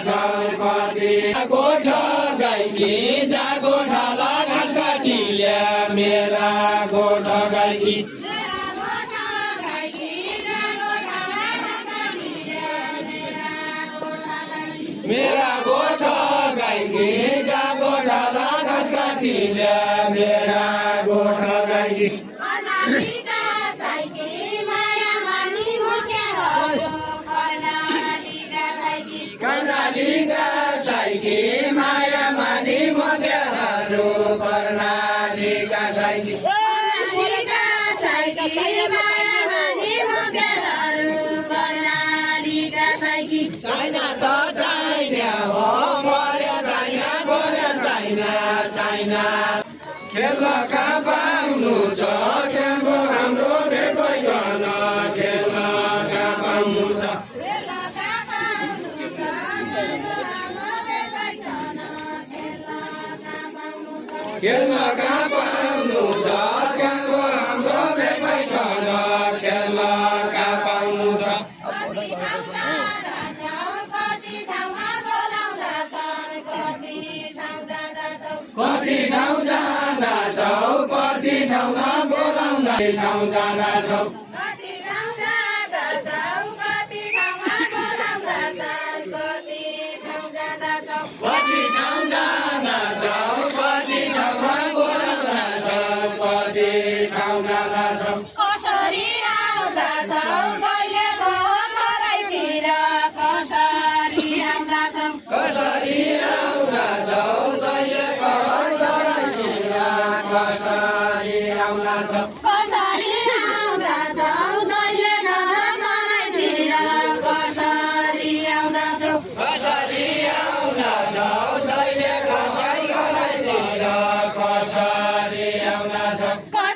कति गोठा गाईकी जा गोठाला घाँस काटी ल्या मेरा गोठा गाईकी मेरा गोठा गाईकी जा गोठाला घाँस काटी ल्या मेरा गोठा गाईकी कर्णालीका साइकी माया मानी मग्याहरू कर्णालीका साइकी चाइना त चाइना हो मर्या चाइना बर्या चाइना चाइना खेल्नका पाउनु छ क्याम्पो हाम्रो भेट भइकन खेल्नका पाउनु छ खेल्नका पाउनु छ क्याम्पो हाम्रो भेट भइकन खेल्नका पाउनु छ कति ठाउँ जाँदैछौ कति ठाउँमा बोलाउँदा ठाउँ जाँदैछौ कति ठाउँ जाँदैछौ कति ठाउँमा